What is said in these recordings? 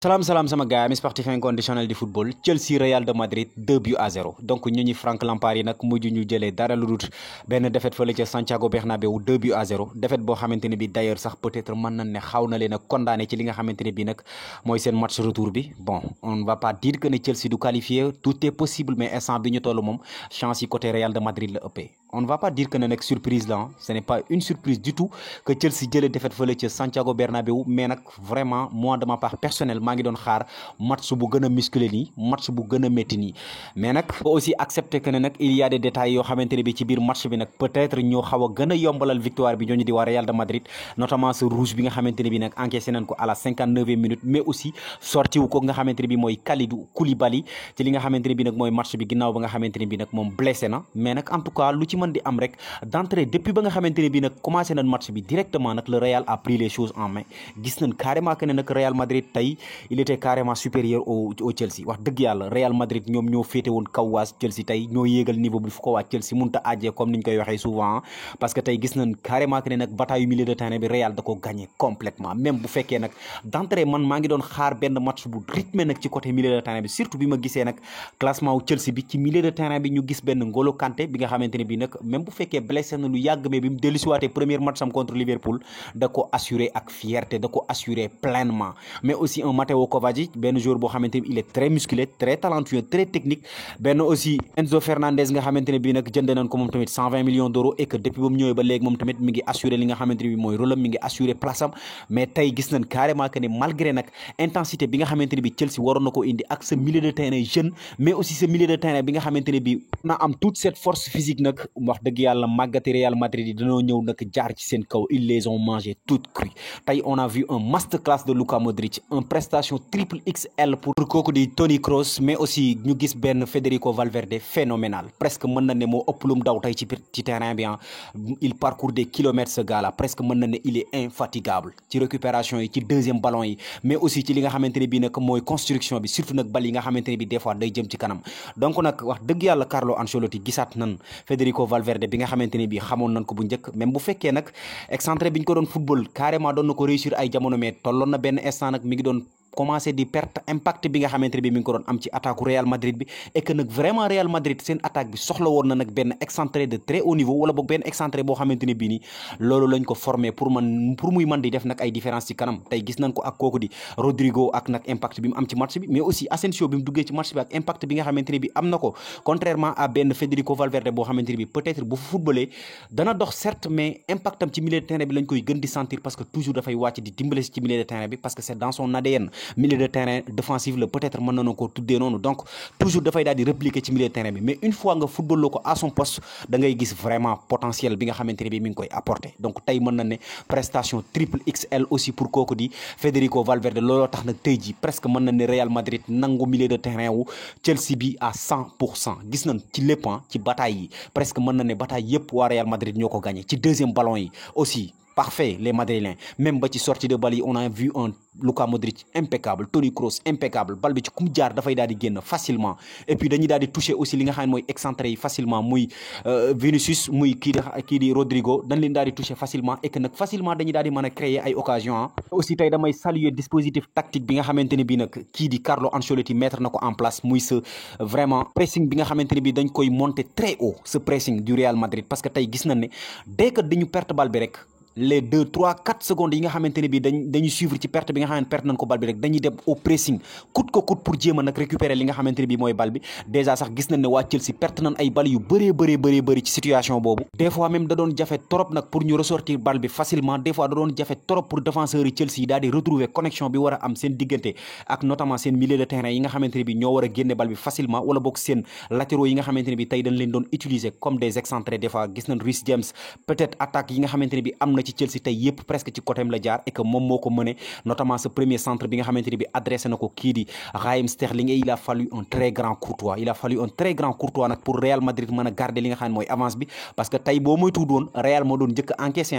Salam salam sama gars mi sportif inconditionnel di football Chelsea Real de Madrid 2-0 donc ñu Frank Lampard yi nag mujj ñu jëlee dara lu dul benn défaite fële ca Santiago Bernabéu 2-0 défaite boo xamante ne bi d'ailleurs sax peut-être mën nañ ne xaw na leen a condamné ci li nga xamante ne bi nag mooy seen match retour bi bon on ne va pas dire que ne Chelsea du qualifié tout est possible mais instant bi ñu toll moom chance yi côté Real de Madrid la ëppee. On ne va pas dire que c'est une surprise là, ce n'est pas une surprise du tout que Chelsea jëlee défaite fële ca Santiago Bernabéu mais nag vraiment moi de ma part personnelle maa ngi doon xaar match bu gën a musclé nii match bu gën a métti nii mais nag faut aussi accepter que ne nag il y a des détails yoo xamante ne bi ci biir match bi nag peut-être ñoo xaw a gën a yombalal victoire bi ñooñu di waa Real de Madrid notamment ce rouge bi nga xamante ne bi nag encaissé nañ ko à la 59e minute mais aussi sorti wu ko nga xamante ne bi mooy Kalidou Koulibaly ci li nga xamante ne bi nag mooy match bi ginnaaw ba nga xamante ne bi nag moom blessé na mais nag en tout cas lu ci mën di am rek d'entrée depuis ba nga xamante ne bi nag commencé nañ match bi directement nag le Real a pris les choses en main gis nañ carrément que ne nag Real Madrid tey il était carrément supérieur au Chelsea wax dëgg yàlla Real Madrid ñoom ñoo féete woon kaw waa Chelsea tey ñoo yéegal niveau bi fu ko waa Chelsea mënut a àjjee comme niñ koy waxee souvent parce que tey gis nañ carrément que ne nag bataille milieu de terrain bi Real da ko gagné complètement même bu fekkee nag d'entrée man maa ngi doon xaar benn match bu rythmé nag ci côté milieu de terrain bi surtout bi ma gisee nag classement wu Chelsea bi ci milieu de terrain bi ñu gis benn N'Golo Kanté bi nga xamante ne bi nag même bu fekkee blessé na lu yàgg mais bi mu dellusiwaatee premier match am contre Liverpool da ko assuré ak fierté da ko assuré pleinement mais aussi un Matteo Kovacic benn joueur boo xamante ne il est très musclé très talentueux très technique benn aussi Enzo Fernandez nga xamante ne bii nag jënd nañ ko moom tamit 120 millions d'euros et que depuis ba mu ñëwee ba léegi moom tamit mi ngi assuré li nga xamante ne bi mooy rôle am mi ngi assuré place am mais tey gis nañ carrément que ne malgré nag intensité bi nga xamante ne bi Chelsea waroon na ko indi ak ce milieu de terrain jeune mais aussi ce milieu de terrain bi nga xamante ne bi na am toute cette force physique nag wax dëgg yàlla màggati Real Madrid yi dañoo ñëw nag jaar ci seen kaw ils les ont mangé toutes crues tey on a vu un masterclass de Luka Modric une prestation triple XL pour kooku di Toni Kroos mais aussi ñu gis benn Federico Valverde phénoménal presque mën na ne moo ëpp lu mu daw tey ci terrain bi il parcourt des kilomètres ce gars là presque mën na ne il est infatigable ci récupération yi ci deuxième ballon yi mais aussi ci li nga xamante ne bii nag mooy construction bi surtout nag bal yi nga xamante ne bi des fois day jëm ci kanam donc nag wax dëgg yàlla Carlo Ancelotti gisaat nan Federico Valverde bi nga xamante ne bii xamoon nañ ko bu njëkk même bu fekkee nag excentré bi ñu ko doon football carrément doon na ko réussir ay jamono mais tolloon na benn instant nag mi ngi doon commencé di perte impact bi nga xamante ne bi mi ngi ko doon am ci attaque Real Madrid bi et que nag vraiment Real Madrid seen attaque bi soxla woon na nag benn excentré de très haut niveau wala boog benn excentré boo xamante ne bii nii loolu lañ ko formé pour muy mën di def nag ay différence ci kanam tey gis nañ ko ak kooku di Rodrigo ak nag impact bi mu am ci match bi mais aussi Asensio bi mu duggee ci match bi ak impact bi nga xamante ne bi am na ko contrairement à benn Federico Valverde boo xamante ne bi peut-être bu footballé dana dox certes mais impact am ci milieu de terrain bi lañ koy gën di sentir parce que toujours dafay wàcc di dimbale ci milieu de terrain bi parce que c'est dans son ADN milieu de terrain défensif la peut-être mën nañoo ko tuddee noonu donc toujours dafay daal di répliquer ci milieu de terrain bi mais une fois nga football loo ko à son poste da ngay gis vraiment potentiel bi nga xamante ne bi mi ngi koy apporter donc tey mën na ne prestation triple XL aussi pour kooku di Federico Valverde looloo tax nag tey ji presque mën na ne Real Madrid nangu milieu de terrain wu Chelsea bi à 100% gis nañ ci lépp ci bataille yi presque mën na ne bataille yëpp waa Real Madrid ñoo ko gagné ci deuxième ballon yi aussi parfait les Madrilènes même ba ci sortie de balle yi on a vu un Luka Modric impeccable Toni Kroos impeccable bal bi ci kum jaar dafay daal di génn facilement et puis dañuy daal di toucher aussi li nga xam ne mooy excentré yi facilement muy Vinicius muy kii di Rodrigo dañ leen daal di toucher facilement et que nag facilement dañuy daal di mën a créer ay occasion aussi tey damay saluer dispositif tactique bi nga xamante ne bi nag kii di Carlo Ancelotti mettre na ko en place muy ce vraiment pressing bi nga xamante ne bi dañ koy monter très haut ce pressing du Real Madrid parce que tey gis nañ ne dès que dañu perte bal bi rek les 2 3 4 secondes yi nga xamante ne bi dañuy suivre ci perte bi nga xam ne perte nañ ko bal bi rek dañuy dem au pressing coûte que coûte pour jéem a nag récupérer li nga xamante ne bi mooy bal bi déjà sax gis nañ ne waa Chelsea perte nañ ay bal yu bëree ci situation boobu des fois même da doon jafe trop nag pour ñu ressortir bal bi facilement des fois da doon jafe trop pour défenseurs yi Chelsea yi daal di retrouver connexion bi war a am seen diggante ak notamment seen milieu de terrain yi nga xamante ne bi ñoo war a génne bal bi facilement wala boog seen latéraux yi nga xamante ne bi tey dañ leen doon utiliser comme des excentrés des fois gis nañ Reece James peut-être attaque yi nga xamante ne bi am na ci Chelsea tey yëpp presque ci côté la jaar et que moom moo ko mené notamment ce premier centre bi nga xamante ne bi adressé na ko kii di Raheem Sterling et il a fallu un très grand courtois nag pour Real Madrid mën a garder li nga xam ne mooy avance bi parce que tey boo moytu doon Real moo doon njëkk encaissé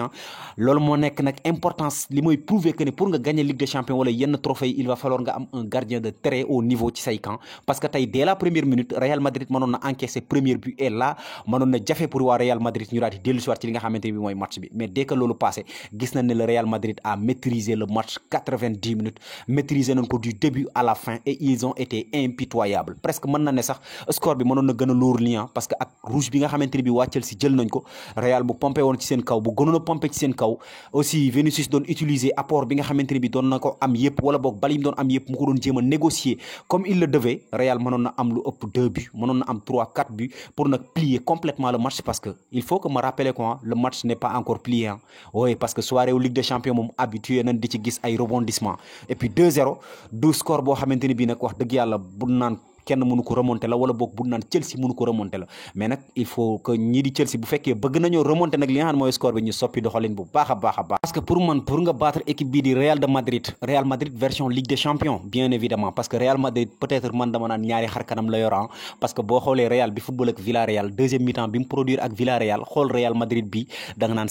loolu moo nekk nag importance li mooy prouver que ne pour nga gagner Ligue des Champions wala yenn trophée yi il va falloir nga am un gardien de très haut niveau ci say camp parce que tey dès la première minute Real Madrid mënoon na encaissé premier but et là mënoon na jafe pour waa Real Madrid ñu daal di dellu si waat ci li nga xamante ne bi mooy match bi mais dès que loolu loolu passé gis nañ ne le Real Madrid a maîtrisé le match 90 minutes maîtrisé nañ ko du début à la fin et ils ont été impitoyables presque mën na ne sax score bi mënoon na gën a lourd lii parce que ak rouge bi nga xamante ni bi waa Chelsea jël nañ ko Real bu pompé woon ci seen kaw bu gënoon a pompé ci seen kaw aussi Vinicius doon utiliser apport bi nga xamante ni bi doon na ko am yëpp wala boog bal yi mu doon am yëpp mu ko doon jéem a négocier comme il le devait Real mënoon na am lu ëpp 2 buts mënoon na am 3-4 buts pour nag plier complètement le match parce que il faut que me rappeler quoi le match n'est pas encore plié oui parce que soirée Ligue des Champions moom habitué nañ di ci gis ay rebondissement et puis 2-0 du score boo xamante ni bii nag wax dëgg yàlla bu naan kenn mënu ko remonter la wala boog bu naan Chelsea mënu ko remonter la mais nag il faut que ñii di Chelsea bu fekkee bëgg nañoo remonter nag li nga xam mooy score bi ñu soppi doxalin bu baax a baax a baax parce que pour man pour nga battre équipe bii di Real Madrid version Ligue des Champions bien évidemment parce que Real Madrid peut-être man dama naan ñaari xar kanam la yor parce que boo xoolee Real bi football ak Villarreal deuxième mi-temps bi mu produire ak Villarreal xool Real Madrid bi da nga naan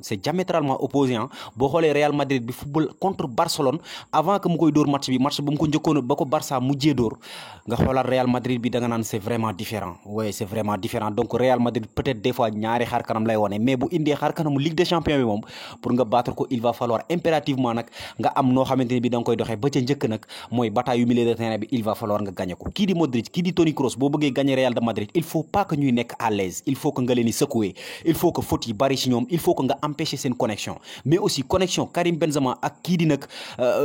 c'est diamétralement opposé boo xoolee Real Madrid bi football contre Barcelone avant que mu koy dóor match ba mu ko njëkkoon ba ko Barça mujjee dóor nga xoolal Real Madrid bi da nga naan c'est vraiment différent oui c'est vraiment différent donc Real Madrid peut-être des fois ñaari xar kanam lay wone mais bu indee xar kanamu Ligue des Champions bi moom pour nga battre ko il va falloir impérativement nag nga am noo xamante ni bi da nga koy doxee ba ca njëkk nag mooy bataille yu milieu de terrain bi il va falloir nga gagner ko kii di Modric kii di Toni Kroos boo bëggee gagner Real de Madrid il faut pas que ñuy nekk à l'aise il faut que nga leen di secouer il faut que faute yi bari ci ñoom il faut que nga empêcher seen connexion mais aussi connexion Karim Benzema ak kii di nag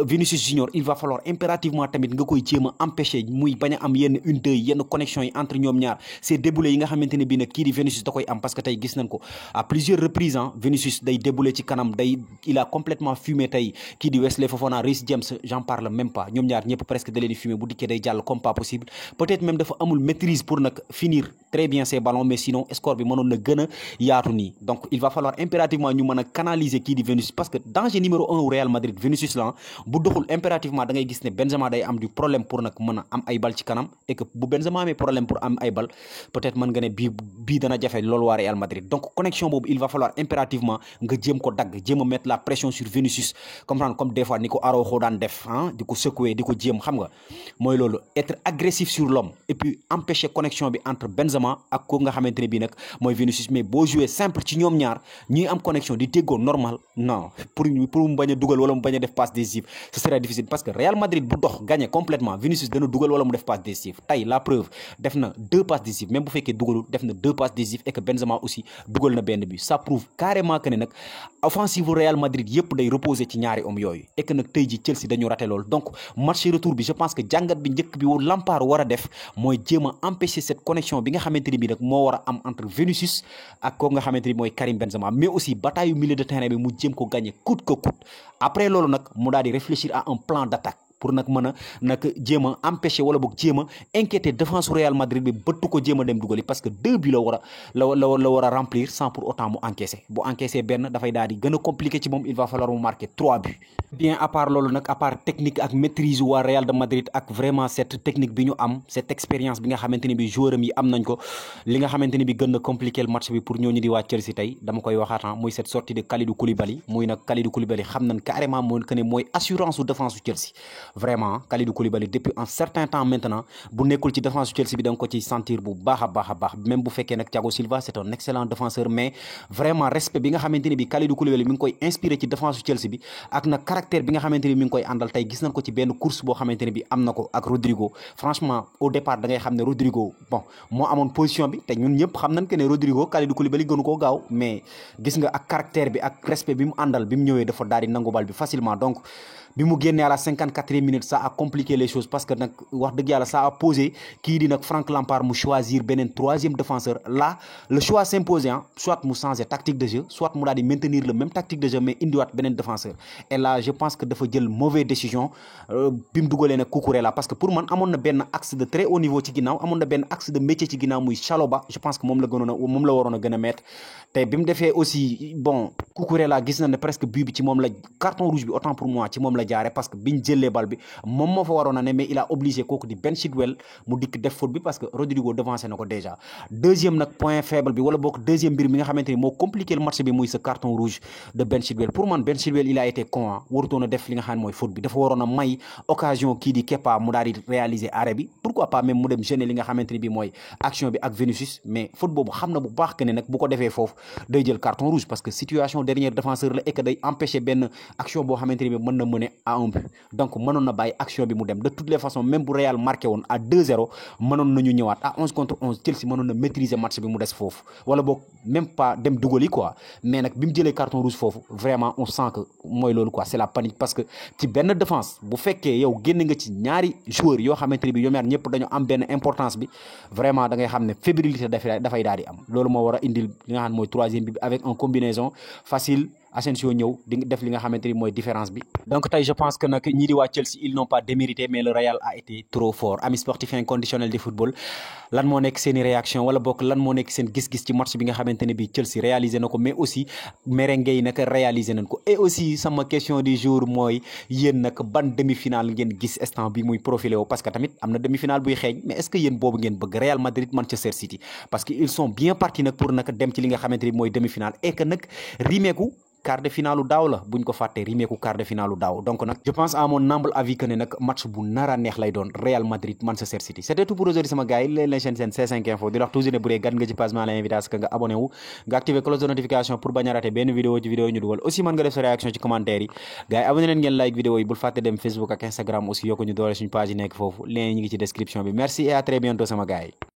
Vinicius Junior il va falloir impérativement tamit nga koy jéem a empêcher muy bañ a am yenn yenn connexion yi entre ñoom ñaar c'est déboulé yi nga xamante ne bii nag kii di Vinicius da koy am parce que tey gis nañ ko à plusieurs reprises Vinicius day déboulé ci kanam il a complètement fumé tey kii di Wesley Fofana Reece James j'en parle même pas ñoom ñaar ñëpp presque da leen di fumé bu dikkee day jàll comme pas possible peut-être même dafa amul maîtrise pour nag finir très bien ses ballons mais sinon score bi mënoon na gën a yaatu nii donc il va falloir impérativement ñu mën a canaliser kii di Vinicius parce que danger numéro 1 au Real Madrid Vinicius la bu doxul impérativement da ngay gis ne Benzema day am du problème pour nag mën a am ay bal ci kanam et que bu Benzema amee problème pour am ay bal peut-être mën nga ne bii dana jafe loolu waa Real Madrid donc connexion boobu il va falloir impérativement nga jéem ko dagg jéem a mettre la pression sur Vinicius comprendre comme des fois ni ko Araujo daan def di ko secouer di ko jéem xam nga mooy loolu être agressif sur l'homme et puis empêcher connexion bi entre Benzema ak ko nga xamante ne bii nag mooy Vinicius mais boo jouer simple ci ñoom ñaar ñuy am connexion di déggoo normal non pour mu bañ a dugal wala mu bañ a def passe décisive ce serait difficile parce que Real Madrid bu dox gagné complètement Vinicius dana dugal wala mu def passe décisive tey la preuve def na 2 passes décisives même bu fekkee dugalul def na 2 passes décisives et que Benzema aussi dugal na benn but ça prouve carrément que ne nag offensive Real Madrid yëpp day reposer ci ñaari hommes yooyu et que nag tey ji Chelsea dañu raté loolu donc match retour bi je pense que jàngat bi njëkk bi Lampard war a def mooy jéem a empêcher cette connexion bi nga xamante ni bi nag moo war a am entre Vinicius ak ko nga xamante ni mooy Karim Benzema mais aussi bataille milieu de terrain bi mu jéem ko gagner coûte que coûte après loolu nag mu daal di réfléchir à un plan d'attaque pour nag mën a nag jéem a empêcher wala boog jéem a inquiéter défense Real Madrid bi bëttu ko jéem a dem dugali parce que 2 buts la war a remplir sans pour autant mu encaisser bu encaisser benn dafay daal di gën a compliqué ci moom il va falloir mu marquer 3 buts bien à part loolu nag à part technique ak maîtrise waa Real de Madrid ak vraiment cette technique bi ñu am cette expérience bi nga xamante ni bi joueur am yi am nañ ko li nga xamante ni bi gën a compliquer le match bi pour ñooñu di waa Chelsea tey dama koy waxaat muy cette sortie de Kalidou Koulibaly muy nag Kalidou Koulibaly xam nañ carrément mooy que ne mooy assurance su défense su Chelsea vraiment Kalidou Koulibaly depuis un certain temps maintenant bu nekkul ci défense su Chelsea bi da nga ko ci sentir bu baax a baax même bu fekkee nag Thiago Silva c'est un excellent défenseur mais vraiment respect bi nga xamante ni bi Kalidou Koulibaly mi ngi koy inspiré ci défense su Chelsea bi ak nag caractère bi nga xamante ni mi ngi koy àndal tey gis nañ ko ci benn course boo xamante ni bi am na ko ak Rodrigo franchement au départ da ngay xam ne Rodrigo bon moo amoon position bi te ñun ñëpp xam nañ que ne Rodrigo Kalidou Koulibaly gënu koo gaaw mais gis nga ak caractère bi ak respect bi mu àndal bi mu ñëwee dafa daal di nangu bal bi facilement donc bi mu génnee à la 54e minute ça a compliqué les choses parce que nag wax dëgg yàlla ça a posé kii di nag Frank Lampard mu choisir beneen 3e défenseur là le choix s'imposait soit mu changer tactique de jeu soit mu daal di maintenir le même tactique de jeu mais indiwaat beneen défenseur et là je pense que dafa jël mauvaise décision bi mu dugalee nag Cucurella parce que pour man amoon na benn axe de très haut niveau ci ginnaaw amoon na benn axe de métier ci ginnaaw muy Chalobah je pense que moom la waroon a gën a mettre te bi mu defee aussi bon Cucurella gis na ne presque but bi ci moom la carton rouge bi autant pour moi ci moom la jaare parce que biñ jëlee bal bi moom moo fa waroon a ne mais il a obligé kooku di Ben Chilwell mu dikk def faute bi parce que Rodrigo devancé na ko déjà deuxième nag point faible bi wala boog deuxième mbir mi nga xamante ni moo compliqué le match bi muy ce carton rouge de Ben Chilwell pour man Ben Chilwell il a été con warutoon a def li nga xam ne mooy faute bi dafa waroon a may occasion kii di Kepa mu daal di réaliser arrêt bi pourquoi pas même mu dem gêner li nga xamante ni bi mooy action bi ak Vinicius mais faute boobu xam na bu baax que ne nag bu ko defee foofu day jël carton rouge parce que situation dernier défenseur la et que day empêcher benn action boo xamante ni bi mën na mener à un but donc mënoon na bàyyi action bi mu dem de toutes les façons même bu Real marqué woon à 2-0 mënoon nañu ñëwaat à 11 contre 11 Chelsea mënoon na maîtriser match bi mu des foofu wala boog même pas dem dugal yi quoi mais nag bi mu jëlee carton rouge foofu vraiment on sent que mooy loolu quoi c'est la panique parce que ci benn défense bu fekkee yow génn nga ci ñaari joueurs yoo xamante ni bi ñoom ñaar ñëpp dañoo am benn importance bi vraiment da ngay xam ne fébrilité dafay daal di am loolu moo war a indil li nga xam ne mooy troisième bi avec un combinaison facile Asensio ñëw di def li nga xamante ni mooy différence bi donc tey je pense que nag ñii di waa Chelsea ils n'ont pas démérité mais le Real a été trop fort amis sportifs inconditionnels du football lan moo nekk seen i réaction wala bokk lan moo nekk seen gis-gis ci match bi nga xamante ne bi Chelsea réalisé na ko mais aussi merengue yi nag réalisé nañ ko et aussi sama question du jour mooy yéen nag ban demi-finale ngeen gis instant bi muy profilé wu parce que tamit am na demi-finale buy xeeñ mais est-ce que yéen boobu ngeen bëgg Real Madrid Manchester City parce que ils sont bien partis nag pour nag dem ci li nga xamante ni mooy demi-finale et que nag rimeeku quart de finale daaw la buñ ko fàttee rimeeku quart de finale daaw donc nag je pense à mon humble avis que ne nag match bu nara neex lay doon Real Madrid Manchester City c'était tout pour aujourd'hui sama gars yi leen chaîne seen C5 Info di wax toujours ne bu dee gan nga ci page maa la invité que nga abonné wu nga activer cloche de notification pour bañ a rater benn vidéo ci vidéo ñu dugal aussi mën nga def sa réaction ci commentaire yi gars yi abonné leen ngeen like vidéo yi bul fàtte dem Facebook ak Instagram aussi yokku ñu doole suñu page yi nekk foofu lien yi ngi ci description bi merci et à très bientôt sama gars yi